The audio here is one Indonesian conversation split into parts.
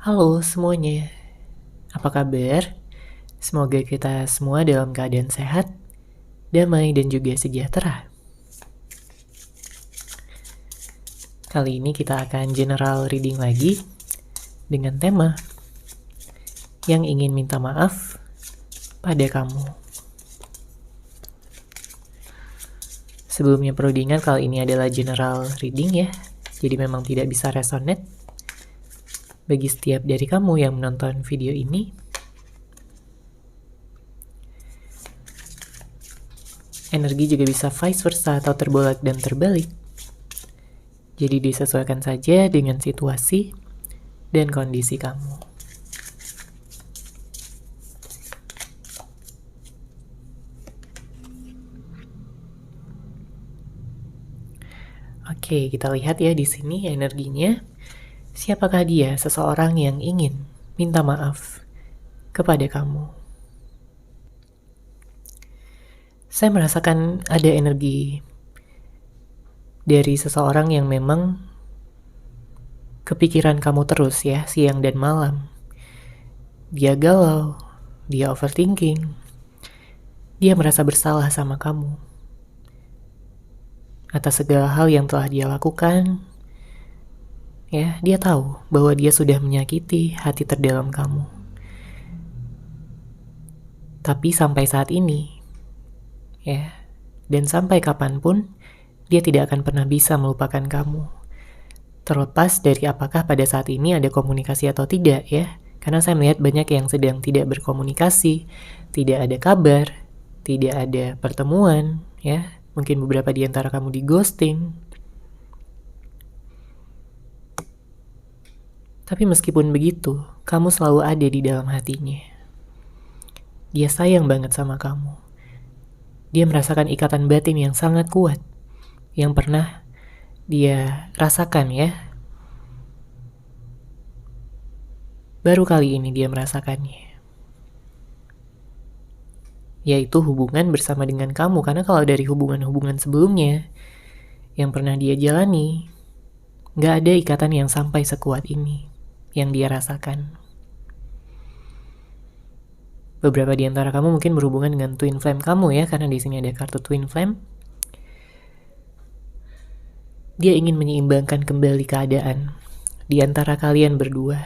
Halo semuanya, apa kabar? Semoga kita semua dalam keadaan sehat, damai, dan juga sejahtera. Kali ini kita akan general reading lagi dengan tema yang ingin minta maaf pada kamu. Sebelumnya perlu diingat kali ini adalah general reading ya, jadi memang tidak bisa resonate. Bagi setiap dari kamu yang menonton video ini, energi juga bisa vice versa atau terbolak dan terbalik. Jadi disesuaikan saja dengan situasi dan kondisi kamu. Oke, kita lihat ya di sini energinya. Siapakah dia, seseorang yang ingin minta maaf kepada kamu? Saya merasakan ada energi dari seseorang yang memang kepikiran kamu terus ya, siang dan malam. Dia galau, dia overthinking, dia merasa bersalah sama kamu atas segala hal yang telah dia lakukan. Ya, dia tahu bahwa dia sudah menyakiti hati terdalam kamu. Tapi sampai saat ini, ya, dan sampai kapanpun, dia tidak akan pernah bisa melupakan kamu. Terlepas dari apakah pada saat ini ada komunikasi atau tidak ya. Karena saya melihat banyak yang sedang tidak berkomunikasi, tidak ada kabar, tidak ada pertemuan ya. Mungkin beberapa di antara kamu di ghosting. Tapi meskipun begitu, kamu selalu ada di dalam hatinya. Dia sayang banget sama kamu. Dia merasakan ikatan batin yang sangat kuat, yang pernah dia rasakan ya. Baru kali ini dia merasakannya. Yaitu hubungan bersama dengan kamu. Karena kalau dari hubungan-hubungan sebelumnya yang pernah dia jalani, gak ada ikatan yang sampai sekuat ini yang dia rasakan. Beberapa di antara kamu mungkin berhubungan dengan twin flame kamu ya, karena di sini ada kartu twin flame. Dia ingin menyeimbangkan kembali keadaan di antara kalian berdua.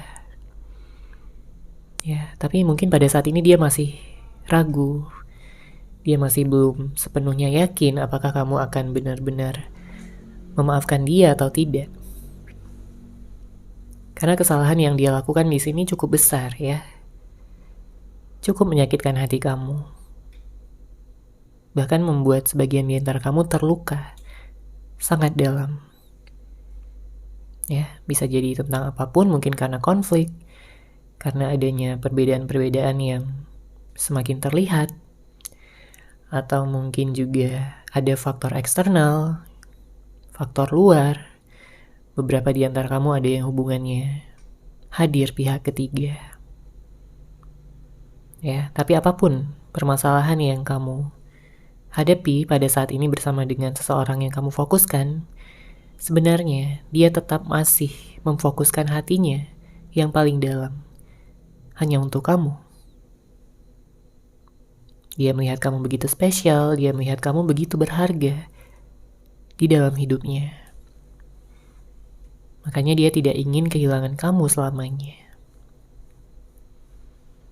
Ya, tapi mungkin pada saat ini dia masih ragu. Dia masih belum sepenuhnya yakin apakah kamu akan benar-benar memaafkan dia atau tidak. Karena kesalahan yang dia lakukan di sini cukup besar ya. Cukup menyakitkan hati kamu. Bahkan membuat sebagian di antara kamu terluka sangat dalam. Ya, bisa jadi tentang apapun, mungkin karena konflik, karena adanya perbedaan-perbedaan yang semakin terlihat, atau mungkin juga ada faktor eksternal, faktor luar. Beberapa di antara kamu ada yang hubungannya hadir pihak ketiga. Ya, tapi apapun permasalahan yang kamu hadapi pada saat ini bersama dengan seseorang yang kamu fokuskan, sebenarnya dia tetap masih memfokuskan hatinya yang paling dalam hanya untuk kamu. Dia melihat kamu begitu spesial, dia melihat kamu begitu berharga di dalam hidupnya. Makanya dia tidak ingin kehilangan kamu selamanya.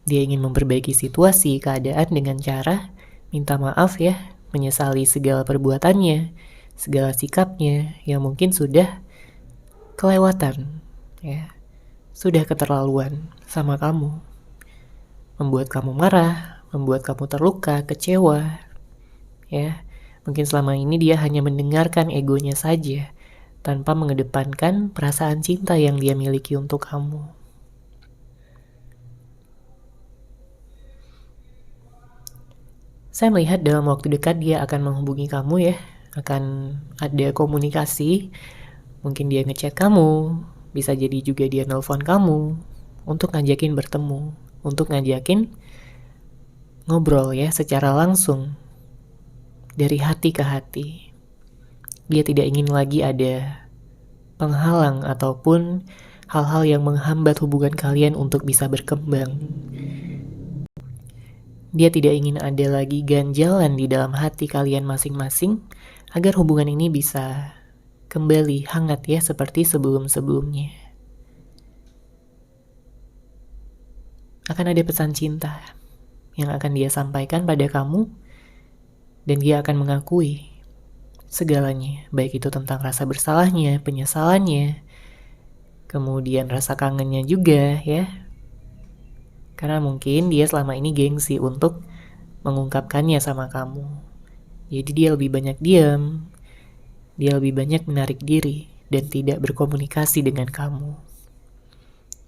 Dia ingin memperbaiki situasi, keadaan dengan cara minta maaf ya, menyesali segala perbuatannya, segala sikapnya yang mungkin sudah kelewatan ya. Sudah keterlaluan sama kamu. Membuat kamu marah, membuat kamu terluka, kecewa. Ya, mungkin selama ini dia hanya mendengarkan egonya saja tanpa mengedepankan perasaan cinta yang dia miliki untuk kamu. Saya melihat dalam waktu dekat dia akan menghubungi kamu ya, akan ada komunikasi. Mungkin dia ngechat kamu, bisa jadi juga dia nelpon kamu untuk ngajakin bertemu, untuk ngajakin ngobrol ya secara langsung dari hati ke hati. Dia tidak ingin lagi ada penghalang ataupun hal-hal yang menghambat hubungan kalian untuk bisa berkembang. Dia tidak ingin ada lagi ganjalan di dalam hati kalian masing-masing agar hubungan ini bisa kembali hangat ya seperti sebelum-sebelumnya. Akan ada pesan cinta yang akan dia sampaikan pada kamu dan dia akan mengakui segalanya, baik itu tentang rasa bersalahnya, penyesalannya, kemudian rasa kangennya juga ya. Karena mungkin dia selama ini gengsi untuk mengungkapkannya sama kamu. Jadi dia lebih banyak diam, dia lebih banyak menarik diri dan tidak berkomunikasi dengan kamu.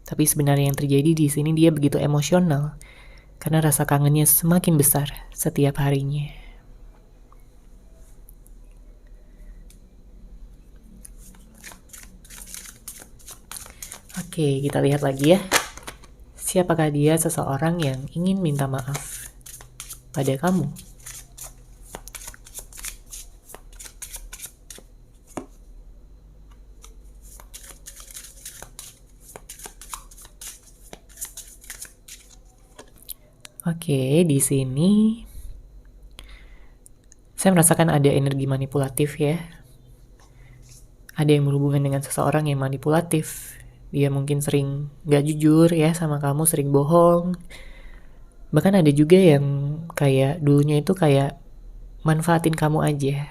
Tapi sebenarnya yang terjadi di sini dia begitu emosional karena rasa kangennya semakin besar setiap harinya. Oke, kita lihat lagi ya. Siapakah dia seseorang yang ingin minta maaf pada kamu? Oke, di sini saya merasakan ada energi manipulatif ya. Ada yang berhubungan dengan seseorang yang manipulatif. Dia mungkin sering gak jujur ya sama kamu, sering bohong. Bahkan ada juga yang kayak dulunya itu kayak manfaatin kamu aja.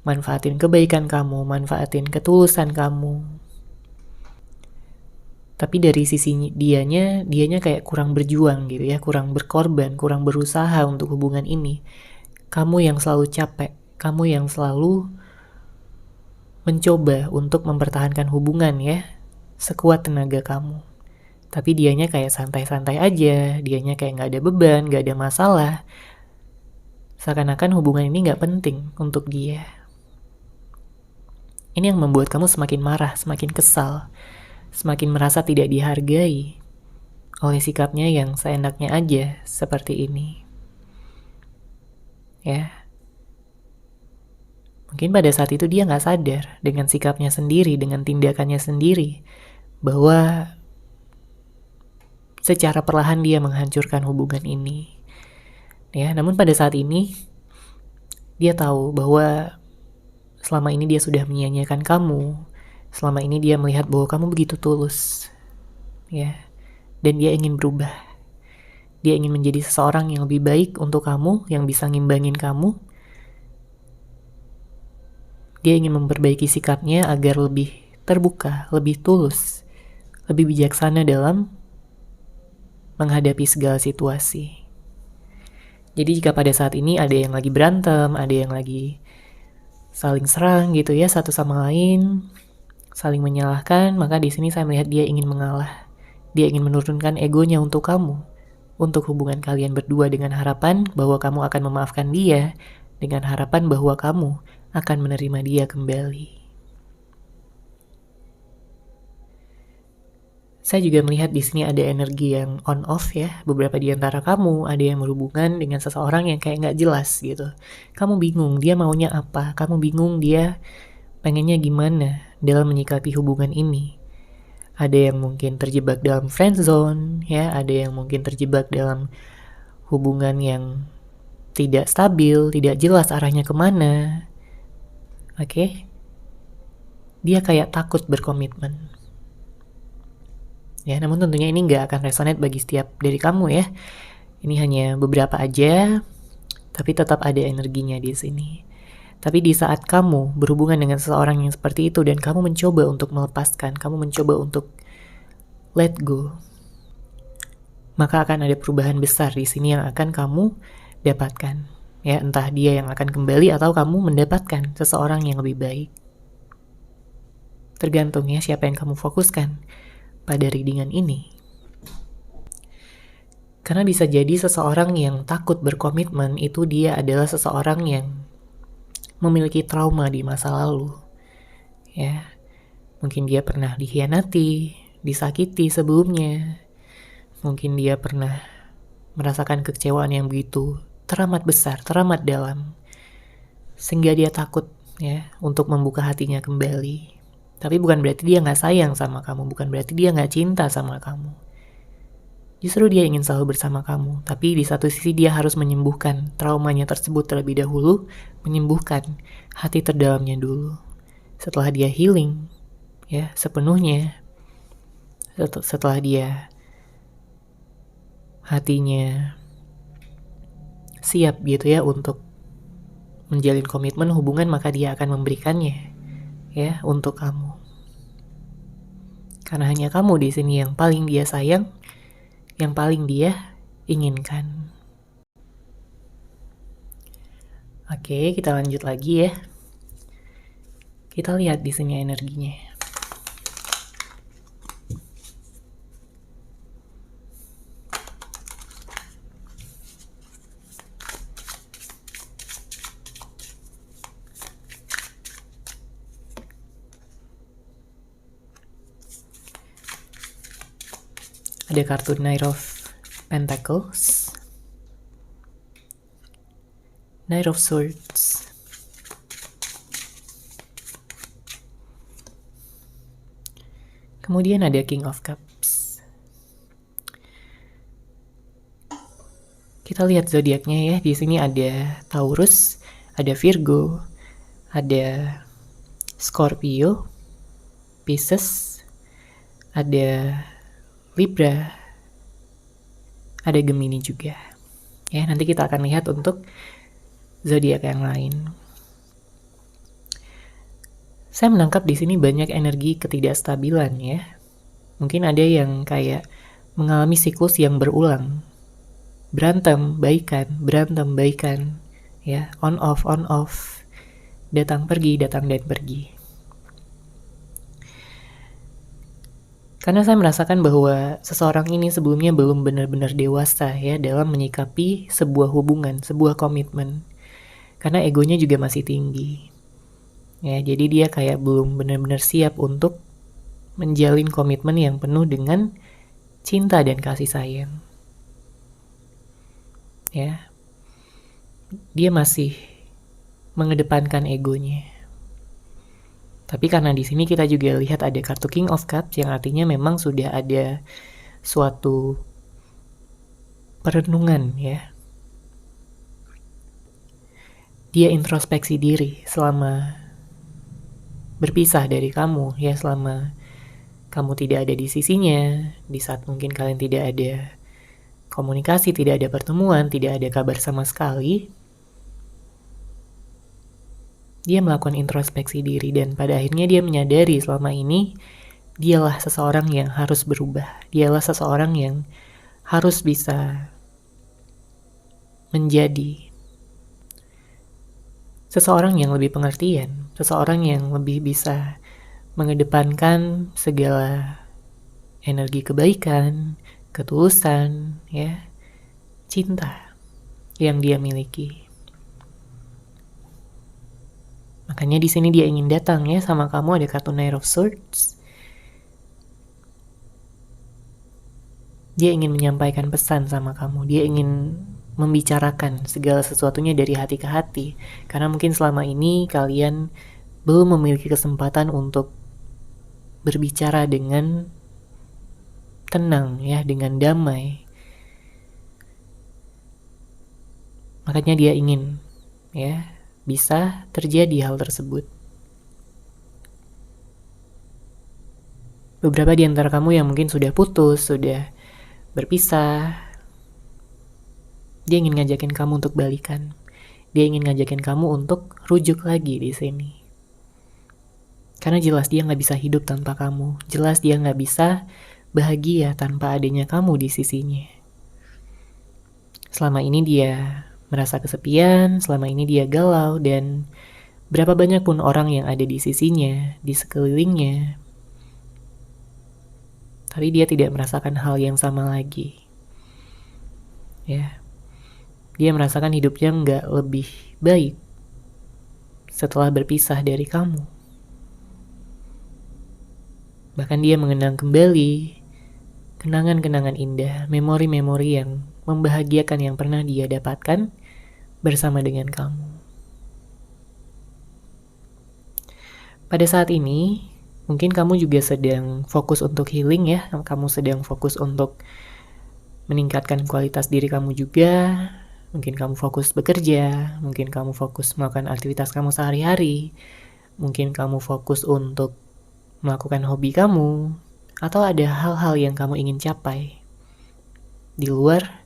Manfaatin kebaikan kamu, manfaatin ketulusan kamu. Tapi dari sisi dianya kayak kurang berjuang gitu ya, kurang berkorban, kurang berusaha untuk hubungan ini. Kamu yang selalu capek, kamu yang selalu mencoba untuk mempertahankan hubungan ya, sekuat tenaga kamu. Tapi dianya kayak santai-santai aja, dianya kayak gak ada beban, gak ada masalah. Seakan-akan hubungan ini gak penting untuk dia. Ini yang membuat kamu semakin marah, semakin kesal, semakin merasa tidak dihargai oleh sikapnya yang seenaknya aja seperti ini. Ya. Mungkin pada saat itu dia gak sadar dengan sikapnya sendiri, dengan tindakannya sendiri, bahwa secara perlahan dia menghancurkan hubungan ini. Ya, namun pada saat ini dia tahu bahwa selama ini dia sudah menyia-nyiakan kamu. Selama ini dia melihat bahwa kamu begitu tulus. Ya. Dan dia ingin berubah. Dia ingin menjadi seseorang yang lebih baik untuk kamu, yang bisa ngimbangin kamu. Dia ingin memperbaiki sikapnya agar lebih terbuka, lebih tulus, lebih bijaksana dalam menghadapi segala situasi. Jadi jika pada saat ini ada yang lagi berantem, ada yang lagi saling serang gitu ya satu sama lain, saling menyalahkan, maka di sini saya melihat dia ingin mengalah. Dia ingin menurunkan egonya untuk kamu, untuk hubungan kalian berdua dengan harapan bahwa kamu akan memaafkan dia, dengan harapan bahwa kamu akan menerima dia kembali. Saya juga melihat di sini ada energi yang on off ya. Beberapa di antara kamu ada yang berhubungan dengan seseorang yang kayak nggak jelas gitu. Kamu bingung dia maunya apa, kamu bingung dia pengennya gimana dalam menyikapi hubungan ini. Ada yang mungkin terjebak dalam friend zone ya, ada yang mungkin terjebak dalam hubungan yang tidak stabil, tidak jelas arahnya kemana. Oke? Dia kayak takut berkomitmen. Ya, namun tentunya ini nggak akan resonate bagi setiap dari kamu ya. Ini hanya beberapa aja, tapi tetap ada energinya di sini. Tapi di saat kamu berhubungan dengan seseorang yang seperti itu dan kamu mencoba untuk melepaskan, kamu mencoba untuk let go, maka akan ada perubahan besar di sini yang akan kamu dapatkan. Ya, entah dia yang akan kembali atau kamu mendapatkan seseorang yang lebih baik. Tergantung ya siapa yang kamu fokuskan pada readingan ini. Karena bisa jadi seseorang yang takut berkomitmen itu dia adalah seseorang yang memiliki trauma di masa lalu. Ya, mungkin dia pernah dikhianati, disakiti sebelumnya. Mungkin dia pernah merasakan kekecewaan yang begitu teramat besar, teramat dalam, sehingga dia takut ya untuk membuka hatinya kembali. Tapi bukan berarti dia gak sayang sama kamu, bukan berarti dia gak cinta sama kamu. Justru dia ingin selalu bersama kamu, tapi di satu sisi dia harus menyembuhkan traumanya tersebut terlebih dahulu, menyembuhkan hati terdalamnya dulu. Setelah dia healing, ya sepenuhnya, setelah dia hatinya siap gitu ya untuk menjalin komitmen hubungan, maka dia akan memberikannya ya untuk kamu. Karena hanya kamu di sini yang paling dia sayang, yang paling dia inginkan. Oke, kita lanjut lagi ya. Kita lihat di sini energinya. Ada kartu Knight of Pentacles, Knight of Swords, kemudian ada King of Cups. Kita lihat zodiaknya ya. Di sini ada Taurus, ada Virgo, ada Scorpio, Pisces, ada Libra, ada Gemini juga. Ya, nanti kita akan lihat untuk zodiak yang lain. Saya menangkap di sini banyak energi ketidakstabilan ya. Mungkin ada yang kayak mengalami siklus yang berulang. Berantem, baikan, ya, on off, datang dan pergi. Karena saya merasakan bahwa seseorang ini sebelumnya belum benar-benar dewasa ya dalam menyikapi sebuah hubungan, sebuah komitmen. Karena egonya juga masih tinggi. Ya, jadi dia kayak belum benar-benar siap untuk menjalin komitmen yang penuh dengan cinta dan kasih sayang. Ya. Dia masih mengedepankan egonya. Tapi karena di sini kita juga lihat ada kartu King of Cups yang artinya memang sudah ada suatu perenungan ya. Dia introspeksi diri selama berpisah dari kamu ya, selama kamu tidak ada di sisinya, di saat mungkin kalian tidak ada komunikasi, tidak ada pertemuan, tidak ada kabar sama sekali. Dia melakukan introspeksi diri dan pada akhirnya dia menyadari selama ini dialah seseorang yang harus berubah. Dialah seseorang yang harus bisa menjadi seseorang yang lebih pengertian, seseorang yang lebih bisa mengedepankan segala energi kebaikan, ketulusan, ya, cinta yang dia miliki. Makanya di sini dia ingin datang ya sama kamu, ada kartu Knight of Swords. Dia ingin menyampaikan pesan sama kamu. Dia ingin membicarakan segala sesuatunya dari hati ke hati. Karena mungkin selama ini kalian belum memiliki kesempatan untuk berbicara dengan tenang ya, dengan damai. Makanya dia ingin ya bisa terjadi hal tersebut. Beberapa di antara kamu yang mungkin sudah putus, sudah berpisah, dia ingin ngajakin kamu untuk balikan. Dia ingin ngajakin kamu untuk rujuk lagi di sini. Karena jelas dia gak bisa hidup tanpa kamu. Jelas dia gak bisa bahagia tanpa adanya kamu di sisinya. Selama ini dia merasa kesepian, selama ini dia galau, dan berapa banyak pun orang yang ada di sisinya, di sekelilingnya, tapi dia tidak merasakan hal yang sama lagi. Ya, dia merasakan hidupnya nggak lebih baik setelah berpisah dari kamu. Bahkan dia mengenang kembali kenangan-kenangan indah, memori-memori yang membahagiakan yang pernah dia dapatkan bersama dengan kamu. Pada saat ini, Mungkin kamu juga sedang fokus untuk healing ya, kamu sedang fokus untuk meningkatkan kualitas diri kamu juga. Mungkin kamu fokus bekerja, mungkin kamu fokus melakukan aktivitas kamu sehari-hari, mungkin kamu fokus untuk melakukan hobi kamu, atau ada hal-hal yang kamu ingin capai di luar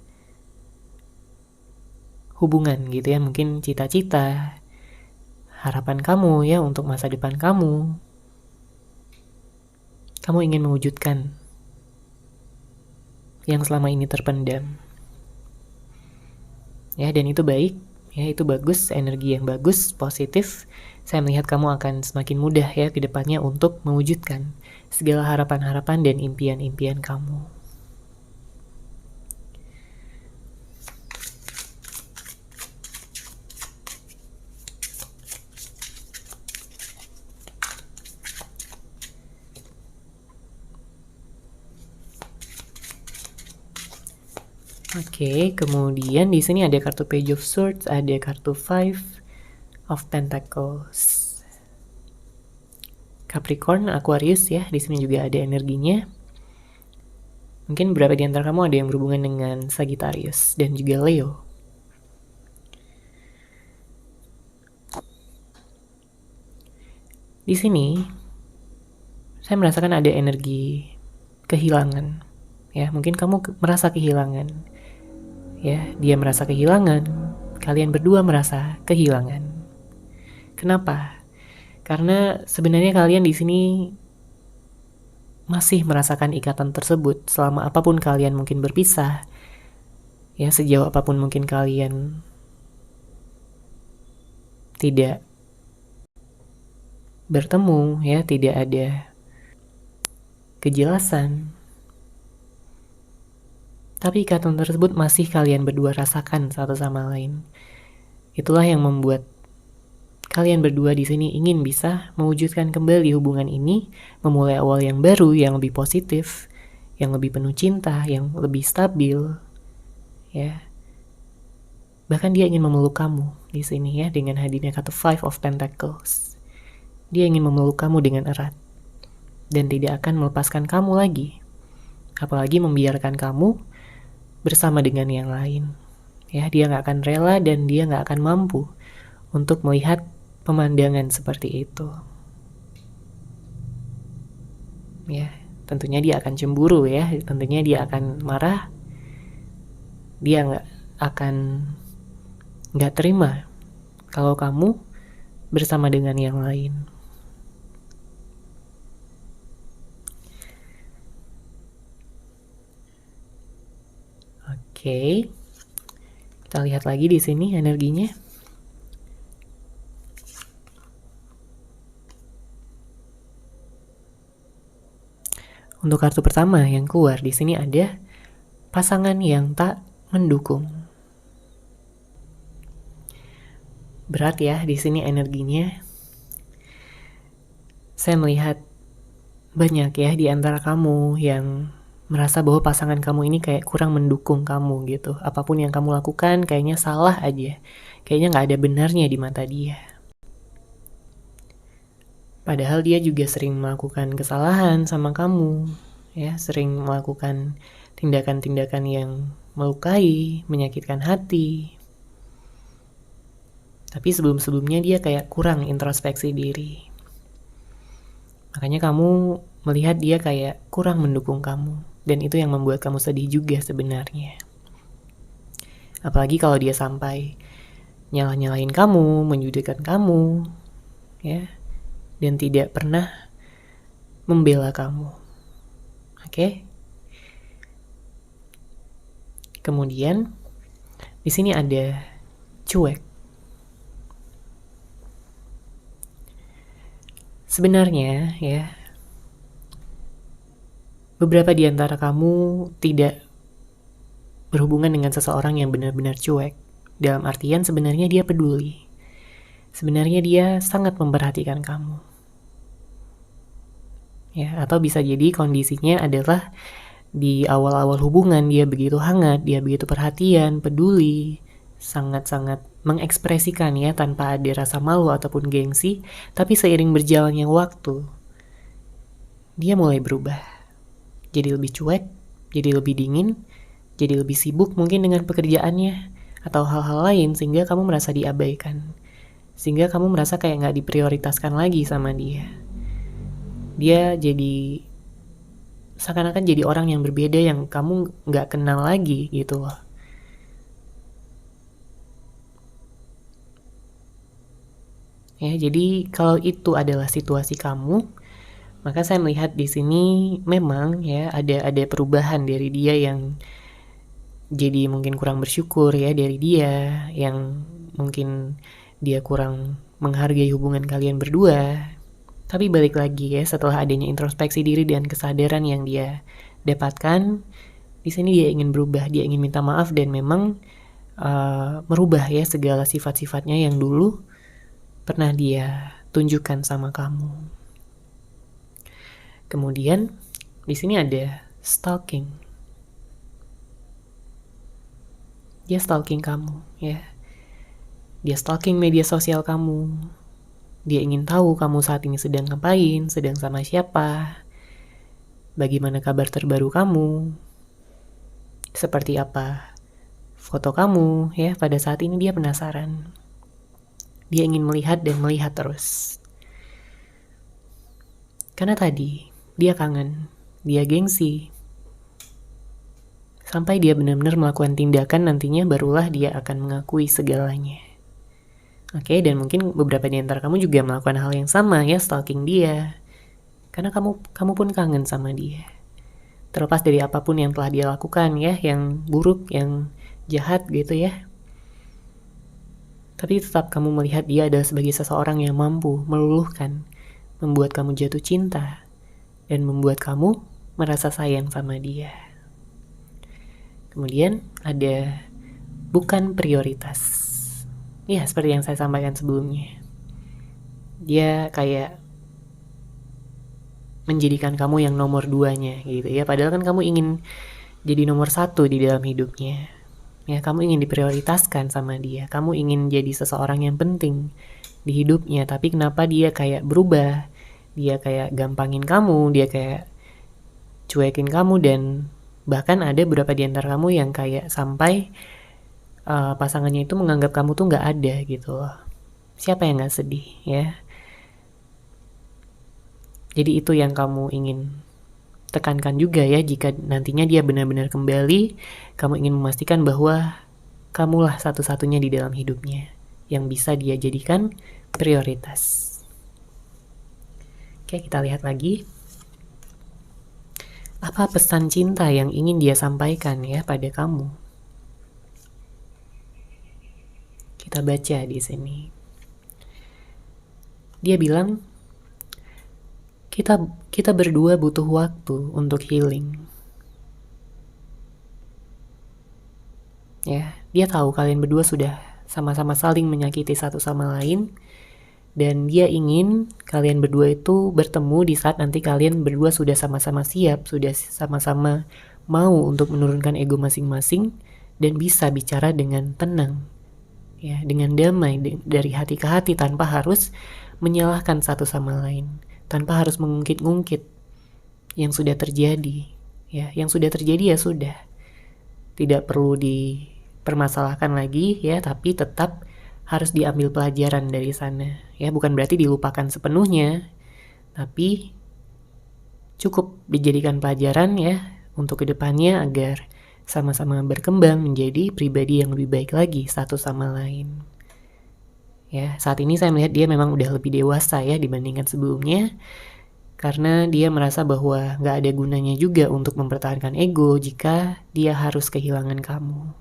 hubungan gitu ya, mungkin cita-cita, harapan kamu ya untuk masa depan kamu. Kamu ingin mewujudkan yang selama ini terpendam. Ya, dan itu baik, ya itu bagus, energi yang bagus, positif. Saya melihat kamu akan semakin mudah ya ke depannya untuk mewujudkan segala harapan-harapan dan impian-impian kamu. Oke, kemudian di sini ada kartu Page of Swords, ada kartu Five of Pentacles. Capricorn, Aquarius ya, di sini juga ada energinya. Mungkin beberapa di antara kamu ada yang berhubungan dengan Sagittarius dan juga Leo. Di sini saya merasakan ada energi kehilangan. Ya, mungkin kamu merasa kehilangan. Ya, dia merasa kehilangan, kalian berdua merasa kehilangan. Kenapa? Karena sebenarnya kalian di sini masih merasakan ikatan tersebut selama apapun kalian mungkin berpisah. Ya, sejauh apapun mungkin kalian tidak bertemu, ya, tidak ada kejelasan. Tapi ikatan tersebut masih kalian berdua rasakan satu sama lain. Itulah yang membuat kalian berdua di sini ingin bisa mewujudkan kembali hubungan ini, memulai awal yang baru, yang lebih positif, yang lebih penuh cinta, yang lebih stabil. Ya. Bahkan dia ingin memeluk kamu di sini ya dengan hadirnya kartu Five of Pentacles. Dia ingin memeluk kamu dengan erat dan tidak akan melepaskan kamu lagi. Apalagi membiarkan kamu bersama dengan yang lain. Ya, dia nggak akan rela dan dia nggak akan mampu untuk melihat pemandangan seperti itu. Ya, tentunya dia akan cemburu ya, tentunya dia akan marah. Dia nggak terima kalau kamu bersama dengan yang lain. Oke, kita lihat lagi di sini energinya. Untuk kartu pertama yang keluar di sini ada pasangan yang tak mendukung. Berat ya di sini energinya. Saya melihat banyak ya di antara kamu yang merasa bahwa pasangan kamu ini kayak kurang mendukung kamu gitu. Apapun yang kamu lakukan kayaknya salah aja. Kayaknya nggak ada benarnya di mata dia. Padahal dia juga sering melakukan kesalahan sama kamu. Ya, sering melakukan tindakan-tindakan yang melukai, menyakitkan hati. Tapi sebelum-sebelumnya dia kayak kurang introspeksi diri. Makanya kamu melihat dia kayak kurang mendukung kamu. Dan itu yang membuat kamu sedih juga sebenarnya. Apalagi kalau dia sampai nyalah-nyalahin kamu, menjudikkan kamu, ya, dan tidak pernah membela kamu. Oke? Kemudian di sini ada cuek. Sebenarnya ya, beberapa di antara kamu tidak berhubungan dengan seseorang yang benar-benar cuek. Dalam artian sebenarnya dia peduli. Sebenarnya dia sangat memperhatikan kamu. Ya, atau bisa jadi kondisinya adalah di awal-awal hubungan dia begitu hangat, dia begitu perhatian, peduli, sangat-sangat mengekspresikan ya tanpa ada rasa malu ataupun gengsi, tapi seiring berjalannya waktu, dia mulai berubah. Jadi lebih cuek, jadi lebih dingin, jadi lebih sibuk mungkin dengan pekerjaannya, atau hal-hal lain sehingga kamu merasa diabaikan. Sehingga kamu merasa kayak gak diprioritaskan lagi sama dia. Dia jadi seakan-akan jadi orang yang berbeda yang kamu gak kenal lagi gitu loh. Ya, jadi kalau itu adalah situasi kamu, maka saya melihat di sini memang ya ada perubahan dari dia yang jadi mungkin kurang bersyukur ya dari dia, yang mungkin dia kurang menghargai hubungan kalian berdua. Tapi balik lagi ya, setelah adanya introspeksi diri dan kesadaran yang dia dapatkan, di sini dia ingin berubah, dia ingin minta maaf dan memang merubah ya segala sifat-sifatnya yang dulu pernah dia tunjukkan sama kamu. Kemudian di sini ada stalking. Dia stalking kamu ya. Dia stalking media sosial kamu. Dia ingin tahu kamu saat ini sedang ngapain, sedang sama siapa, bagaimana kabar terbaru kamu, seperti apa foto kamu ya. Pada saat ini dia penasaran. Dia ingin melihat dan melihat terus. Karena tadi dia kangen, dia gengsi. Sampai dia benar-benar melakukan tindakan, nantinya barulah dia akan mengakui segalanya. Oke, dan mungkin beberapa di antara kamu juga melakukan hal yang sama ya, stalking dia. Karena kamu pun kangen sama dia. Terlepas dari apapun yang telah dia lakukan ya, yang buruk, yang jahat gitu ya. Tapi tetap kamu melihat dia adalah sebagai seseorang yang mampu meluluhkan, membuat kamu jatuh cinta, dan membuat kamu merasa sayang sama dia. Kemudian ada bukan prioritas. Ya, seperti yang saya sampaikan sebelumnya. Dia kayak menjadikan kamu yang nomor 2-nya gitu ya. Padahal kan kamu ingin jadi nomor 1 di dalam hidupnya. Ya, kamu ingin diprioritaskan sama dia. Kamu ingin jadi seseorang yang penting di hidupnya. Tapi kenapa dia kayak berubah? Dia kayak gampangin kamu, dia kayak cuekin kamu, dan bahkan ada beberapa di antara kamu yang kayak sampai pasangannya itu menganggap kamu tuh gak ada gitu loh. Siapa yang gak sedih ya? Jadi itu yang kamu ingin tekankan juga ya, jika nantinya dia benar-benar kembali, kamu ingin memastikan bahwa kamulah satu-satunya di dalam hidupnya yang bisa dia jadikan prioritas. Oke, kita lihat lagi. Apa pesan cinta yang ingin dia sampaikan ya pada kamu? Kita baca di sini. Dia bilang, kita berdua butuh waktu untuk healing. Ya, dia tahu kalian berdua sudah sama-sama saling menyakiti satu sama lain, dan dia ingin kalian berdua itu bertemu di saat nanti kalian berdua sudah sama-sama siap, sudah sama-sama mau untuk menurunkan ego masing-masing dan bisa bicara dengan tenang, ya, dengan damai dari hati ke hati tanpa harus menyalahkan satu sama lain, tanpa harus mengungkit-ungkit yang sudah terjadi. Ya, yang sudah terjadi ya sudah, tidak perlu dipermasalahkan lagi ya, tapi tetap harus diambil pelajaran dari sana. Ya, bukan berarti dilupakan sepenuhnya, tapi cukup dijadikan pelajaran ya untuk kedepannya agar sama-sama berkembang menjadi pribadi yang lebih baik lagi satu sama lain. Ya, saat ini saya melihat dia memang udah lebih dewasa ya dibandingkan sebelumnya, karena dia merasa bahwa gak ada gunanya juga untuk mempertahankan ego jika dia harus kehilangan kamu.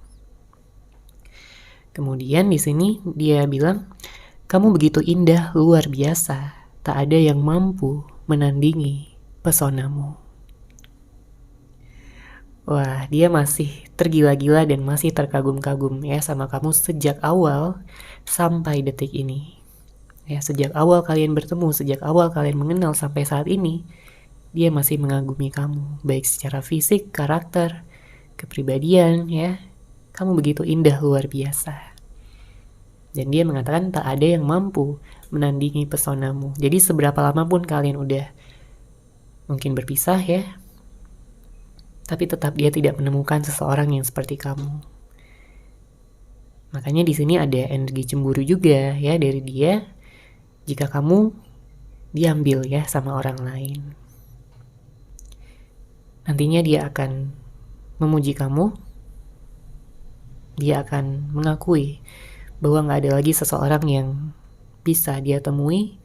Kemudian di sini dia bilang, kamu begitu indah, luar biasa, tak ada yang mampu menandingi pesonamu. Wah, dia masih tergila-gila dan masih terkagum-kagum ya sama kamu sejak awal sampai detik ini. Ya, sejak awal kalian bertemu, sejak awal kalian mengenal sampai saat ini, dia masih mengagumi kamu, baik secara fisik, karakter, kepribadian ya. Kamu begitu indah, luar biasa. Dan dia mengatakan tak ada yang mampu menandingi pesonamu. Jadi seberapa lama pun kalian udah mungkin berpisah ya, tapi tetap dia tidak menemukan seseorang yang seperti kamu. Makanya di sini ada energi cemburu juga ya dari dia jika kamu diambil ya sama orang lain. Nantinya dia akan memuji kamu, dia akan mengakui bahwa gak ada lagi seseorang yang bisa dia temui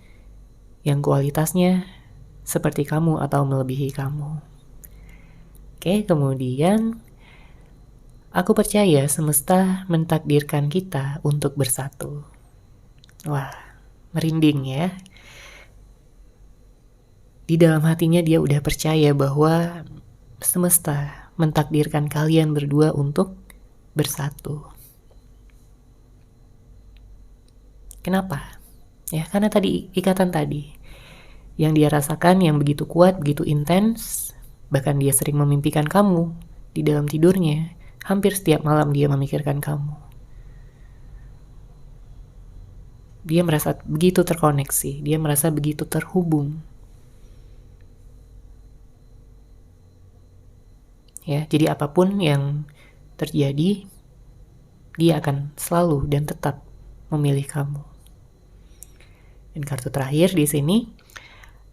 yang kualitasnya seperti kamu atau melebihi kamu. Oke, kemudian aku percaya semesta mentakdirkan kita untuk bersatu. Wah, merinding ya. Di dalam hatinya dia udah percaya bahwa semesta mentakdirkan kalian berdua untuk bersatu. Kenapa? Ya, karena tadi ikatan tadi yang dia rasakan yang begitu kuat, begitu intens. Bahkan dia sering memimpikan kamu di dalam tidurnya. Hampir setiap malam dia memikirkan kamu. Dia merasa begitu terkoneksi, dia merasa begitu terhubung. Ya, jadi apapun yang terjadi, dia akan selalu dan tetap memilih kamu. Dan kartu terakhir di sini,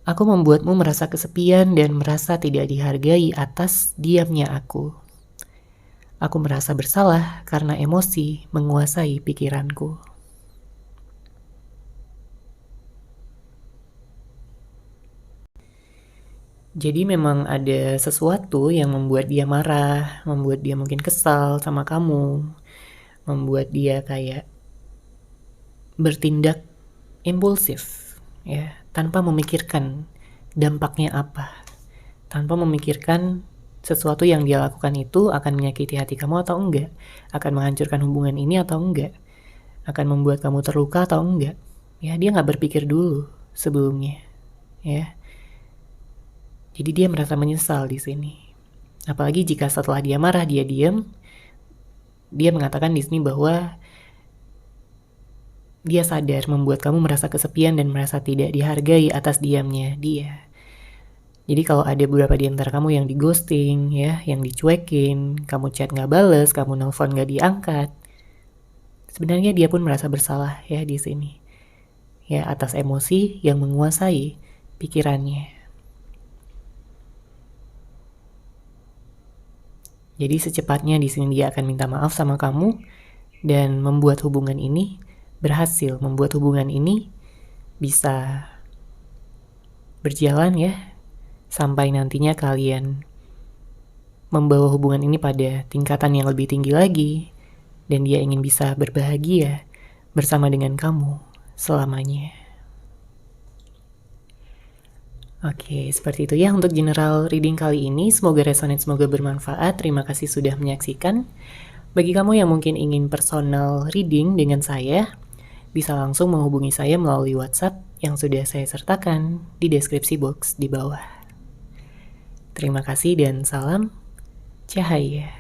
aku membuatmu merasa kesepian dan merasa tidak dihargai atas diamnya aku. Aku merasa bersalah karena emosi menguasai pikiranku. Jadi memang ada sesuatu yang membuat dia marah, membuat dia mungkin kesal sama kamu, membuat dia kayak bertindak impulsif, ya, tanpa memikirkan dampaknya apa, tanpa memikirkan sesuatu yang dia lakukan itu akan menyakiti hati kamu atau enggak, akan menghancurkan hubungan ini atau enggak, akan membuat kamu terluka atau enggak. Ya, dia nggak berpikir dulu sebelumnya, ya. Jadi dia merasa menyesal di sini. Apalagi jika setelah dia marah dia diam, dia mengatakan di sini bahwa dia sadar membuat kamu merasa kesepian dan merasa tidak dihargai atas diamnya dia. Jadi kalau ada beberapa di antara kamu yang di ghosting ya, yang dicuekin, kamu chat gak bales, kamu nelfon gak diangkat, sebenarnya dia pun merasa bersalah ya di sini. Ya, atas emosi yang menguasai pikirannya. Jadi secepatnya di sini dia akan minta maaf sama kamu dan membuat hubungan ini berhasil, membuat hubungan ini bisa berjalan ya, sampai nantinya kalian membawa hubungan ini pada tingkatan yang lebih tinggi lagi, dan dia ingin bisa berbahagia bersama dengan kamu selamanya. Oke, seperti itu ya untuk general reading kali ini. Semoga resonate, semoga bermanfaat. Terima kasih sudah menyaksikan. Bagi kamu yang mungkin ingin personal reading dengan saya, bisa langsung menghubungi saya melalui WhatsApp yang sudah saya sertakan di deskripsi box di bawah. Terima kasih dan salam cahaya.